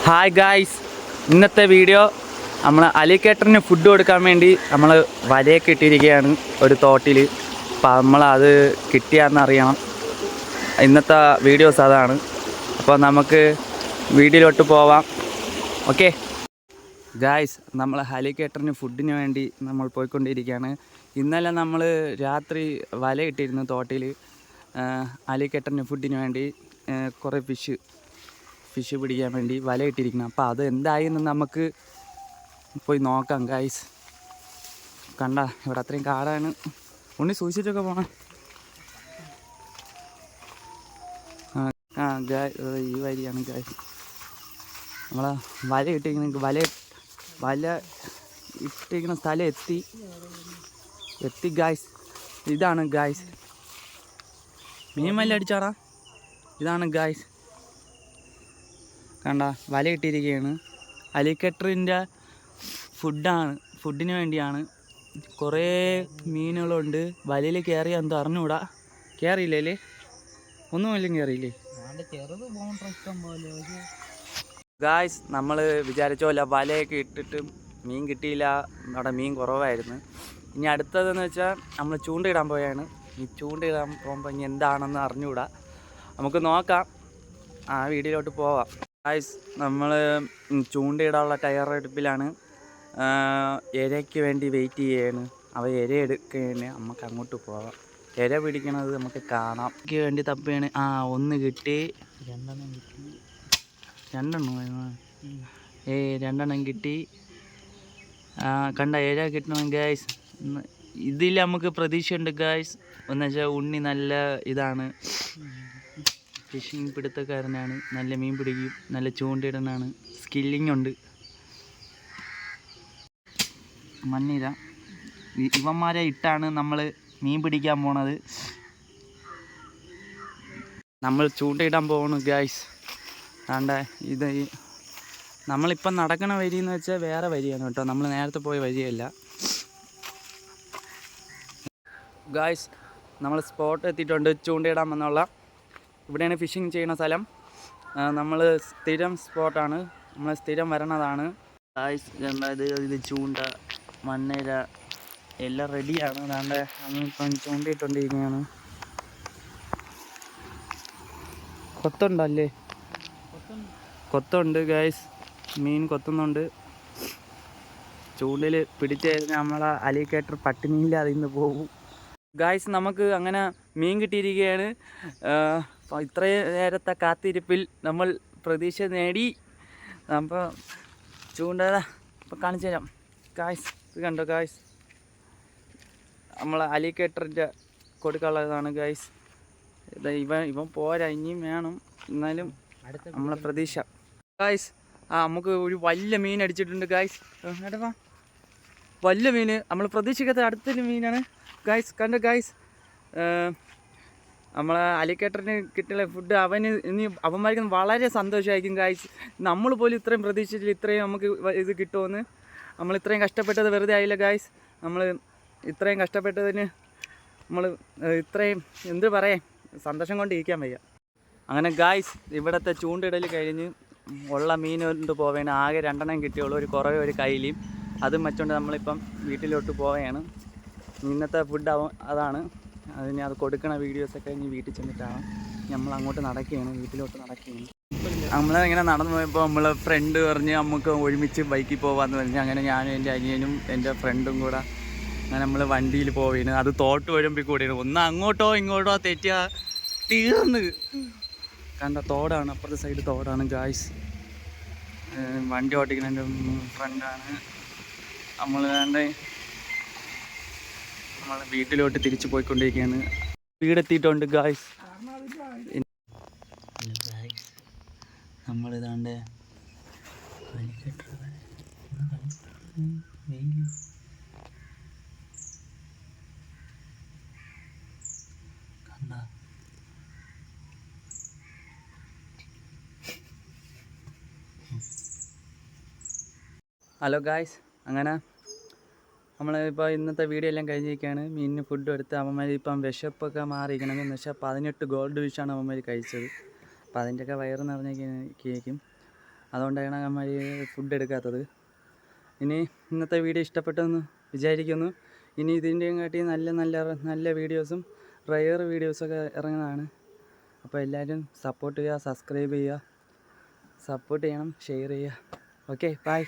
Hi guys, ഇന്നത്തെ video നമ്മൾ അലിക്കേറ്ററിന് food കൊടുക്കാൻ വേണ്ടി നമ്മൾ വലയൊക്കെ ഇട്ടിരിക്കുകയാണ് ഒരു തോട്ടിൽ. അപ്പോൾ നമ്മളത് കിട്ടിയാന്ന് അറിയണം. ഇന്നത്തെ വീഡിയോസ് അതാണ്. അപ്പോൾ നമുക്ക് വീഡിയോയിലോട്ട് പോവാം. ഓക്കെ ഗായ്സ്, നമ്മൾ അലിക്കേറ്ററിന് ഫുഡിന് വേണ്ടി നമ്മൾ പോയിക്കൊണ്ടിരിക്കുകയാണ്. ഇന്നലെ നമ്മൾ രാത്രി വല ഇട്ടിരുന്നു തോട്ടിൽ അലിക്കേറ്ററിന് ഫുഡിന് വേണ്ടി. കുറേ ഫിഷ് പിടിക്കാൻ വേണ്ടി വല ഇട്ടിരിക്കണം. അപ്പോൾ അത് എന്തായെന്ന് നമുക്ക് പോയി നോക്കാം ഗൈസ്. കണ്ട ഇവിടെ അത്രയും കാടാണ്. ഉണ്ണി സൂക്ഷിച്ചൊക്കെ പോകണം. ഈ വരിയാണ് ഗൈസ്. നമ്മളെ വല ഇട്ടിരിക്കുന്ന വല ഇട്ടിരിക്കുന്ന സ്ഥലം എത്തി ഗൈസ്. ഇതാണ് ഗൈസ്, മീൻ വല്ല അടിച്ചാടാ. ഇതാണ് ഗൈസ്, കണ്ട വല ഇട്ടിരിക്കുകയാണ്. അലിക്കേറ്ററിൻ്റെ ഫുഡിന് വേണ്ടിയാണ്. കുറേ മീനുകളുണ്ട്. വലയിൽ കയറിയാൽ എന്തോ അറിഞ്ഞൂടാ. കയറിയില്ലേ? ഒന്നുമില്ല, കയറിയില്ലേ ഗായ്സ്? നമ്മൾ വിചാരിച്ച പോലെ വലയൊക്കെ ഇട്ടിട്ട് മീൻ കിട്ടിയില്ല. അവിടെ മീൻ കുറവായിരുന്നു. ഇനി അടുത്തതെന്ന് വെച്ചാൽ നമ്മൾ ചൂണ്ടയിടാൻ പോയാണ്. ഈ ചൂണ്ടയിടാൻ പോകുമ്പോൾ ഇനി എന്താണെന്ന് അറിഞ്ഞൂടാ. നമുക്ക് നോക്കാം. ആ വീഡിയോയിലോട്ട് പോവാം ഗായ്സ്. നമ്മൾ ചൂണ്ടയിടാനുള്ള തയ്യാറെടുപ്പിലാണ്. ഇരയ്ക്ക് വേണ്ടി വെയിറ്റ് ചെയ്യാണ്. ഇര എടുക്കുകയാണ്. നമുക്ക് അങ്ങോട്ട് പോവാം. ഇര പിടിക്കണത് നമുക്ക് കാണാം. എനിക്ക് വേണ്ടി തപ്പയാണ്. ഒന്ന് കിട്ടി, രണ്ടെണ്ണം കിട്ടി. കണ്ട ഇര കിട്ടണം ഗായ്സ്. ഇതിൽ നമുക്ക് പ്രതീക്ഷയുണ്ട് ഗായ്സ്. എന്ന് വെച്ചാൽ ഉണ്ണി നല്ല ഇതാണ്, ഫിഷിങ് പിടുത്തക്കാരനാണ്. നല്ല മീൻ പിടിക്കും, നല്ല ചൂണ്ടയിടനാണ്, സ്കില്ലിംഗ് ഉണ്ട്. മണ്ണിര ഇവന്മാരെ ഇട്ടാണ് നമ്മൾ മീൻ പിടിക്കാൻ പോണത്. നമ്മൾ ചൂണ്ടയിടാൻ പോകണം ഗായ്സ്. ആണ്ട ഇത് നമ്മളിപ്പം നടക്കണ വരിയെന്ന് വെച്ചാൽ വേറെ വരിയാണ് കേട്ടോ. നമ്മൾ നേരത്തെ പോയ വരിയല്ല ഗായ്സ്. നമ്മൾ സ്പോട്ട് എത്തിയിട്ടുണ്ട് ചൂണ്ടയിടാൻ വന്നുള്ള. ഇവിടെയാണ് ഫിഷിങ് ചെയ്യുന്ന സ്ഥലം. നമ്മൾ സ്ഥിരം സ്പോട്ടാണ്, നമ്മൾ സ്ഥിരം വരണതാണ് ഗായ്സ്. ഇത് ചൂണ്ട, മണ്ണിര എല്ലാം റെഡിയാണ്. അതാണ്ട് നമ്മളിപ്പം ചൂണ്ടയിട്ടുകൊണ്ടിരിക്കുകയാണ്. കൊത്തുണ്ടല്ലേ? കൊത്തുണ്ട് ഗായ്സ്, മീൻ കൊത്തുന്നുണ്ട്. ചൂണ്ടയിൽ പിടിച്ച് കഴിഞ്ഞാൽ നമ്മളെ അലിക്കേറ്റർ പട്ടിണിയില്ലാതെ ഇന്ന് പോകും ഗായ്സ്. നമുക്ക് അങ്ങനെ മീൻ കിട്ടിയിരിക്കുകയാണ്. ഇത്രയും നേരത്തെ കാത്തിരിപ്പിൽ നമ്മൾ പ്രതീക്ഷ നേടി. അപ്പോൾ ചൂണ്ട ഇപ്പോൾ കാണിച്ചു തരാം ഗായ്സ്. ഇത് കണ്ടോ ഗായ്സ്, നമ്മളെ അലിക്കേറ്ററിൻ്റെ കൊടുക്കാനുള്ളതാണ് ഗായ്സ്. ഇവൻ പോരാ, ഇനിയും വേണം. എന്നാലും നമ്മളെ പ്രതീക്ഷ ഗായ്സ്. നമുക്ക് ഒരു വലിയ മീൻ അടിച്ചിട്ടുണ്ട് ഗായ്സ്. എടാ, വലിയ മീൻ, നമ്മൾ പ്രതീക്ഷിക്കാത്ത അടുത്തൊരു മീനാണ് ഗായ്സ്. കണ്ടോ ഗായ്സ്, നമ്മളെ അലിക്കേറ്ററിന് കിട്ടിയ ഫുഡ് അവന്മാർക്ക് വളരെ സന്തോഷമായിരിക്കും ഗായ്സ്. നമ്മൾ പോലും ഇത്രയും പ്രതീക്ഷിച്ചില്ല, ഇത്രയും നമുക്ക് ഇത് കിട്ടുമെന്ന്. നമ്മൾ ഇത്രയും കഷ്ടപ്പെട്ടത് വെറുതെ ആയില്ല ഗായ്സ്. നമ്മൾ ഇത്രയും കഷ്ടപ്പെട്ടതിന് നമ്മൾ ഇത്രയും എന്ത് പറയാം, സന്തോഷം കൊണ്ട് ഇരിക്കാൻ വയ്യ. അങ്ങനെ ഗായ്സ്, ഇവിടുത്തെ ചൂണ്ടിടൽ കഴിഞ്ഞ് ഉള്ള മീൻ കൊണ്ട് പോവേണ്. ആകെ 2 കിട്ടിയുള്ളൂ, ഒരു കുറവേ ഒരു കയ്യിലും. അതും വെച്ചുകൊണ്ട് നമ്മളിപ്പം വീട്ടിലോട്ട് പോവുകയാണ്. ഇന്നത്തെ ഫുഡ് അതാണ്. അതിന് അത് കൊടുക്കണ വീഡിയോസൊക്കെ ഇനി വീട്ടിൽ ചെന്നിട്ടാണ് നമ്മൾ അങ്ങോട്ട് നടക്കുകയാണ്, വീട്ടിലോട്ട് നടക്കുകയാണ്. നമ്മളിങ്ങനെ നടന്നു പോയപ്പോൾ നമ്മളെ ഫ്രണ്ട് പറഞ്ഞ് നമുക്ക് ഒരുമിച്ച് ബൈക്കിൽ പോകാമെന്ന് പറഞ്ഞ് അങ്ങനെ ഞാനും എൻ്റെ അനിയനും എൻ്റെ ഫ്രണ്ടും കൂടെ അങ്ങനെ നമ്മൾ വണ്ടിയിൽ പോവുകയാണ്. അത് തോട്ട് വരുമ്പോൾ കൂടിയാണ്. ഒന്ന് അങ്ങോട്ടോ ഇങ്ങോട്ടോ തെറ്റിയാ തീർന്ന്. കണ്ട തോടാണ്, അപ്പുറത്തെ സൈഡ് തോടാണ് ഗായ്സ്. വണ്ടി ഓട്ടിക്കുന്ന എൻ്റെ ഫ്രണ്ടാണ്. നമ്മൾ വീട്ടിലോട്ട് തിരിച്ചു പോയിക്കൊണ്ടിരിക്കുകയാണ്. വീടെത്തിയിട്ടുണ്ട് ഗായ്സ്. നമ്മളിതാണ്ട് കണ്ട ഹലോ ഗായ്സ്. അങ്ങനെ നമ്മളിപ്പോൾ ഇന്നത്തെ വീഡിയോ എല്ലാം കഴിഞ്ഞിരിക്കുകയാണ്. മീനിന് ഫുഡ് എടുത്ത് അവന്മാർ ഇപ്പം വിശപ്പൊക്കെ മാറിയിരിക്കണം. എന്ന് വെച്ചാൽ 18 ഗോൾഡ് ഫിഷാണ് അവന്മാർ കഴിച്ചത്. അപ്പോൾ അതിൻ്റെയൊക്കെ വയറ് നിറഞ്ഞേക്കും. അതുകൊണ്ടാണ് നമ്മൾ ഫുഡ് എടുക്കാത്തത്. ഇനി ഇന്നത്തെ വീഡിയോ ഇഷ്ടപ്പെട്ടെന്ന് വിചാരിക്കുന്നു. ഇനി ഇതിൻ്റെയും കാട്ടി നല്ല നല്ല നല്ല വീഡിയോസും റയർ വീഡിയോസൊക്കെ ഇറങ്ങുന്നതാണ്. അപ്പോൾ എല്ലാവരും സപ്പോർട്ട് ചെയ്യുക, സബ്സ്ക്രൈബ് ചെയ്യുക, സപ്പോർട്ട് ചെയ്യണം, ഷെയർ ചെയ്യുക. Okay, by.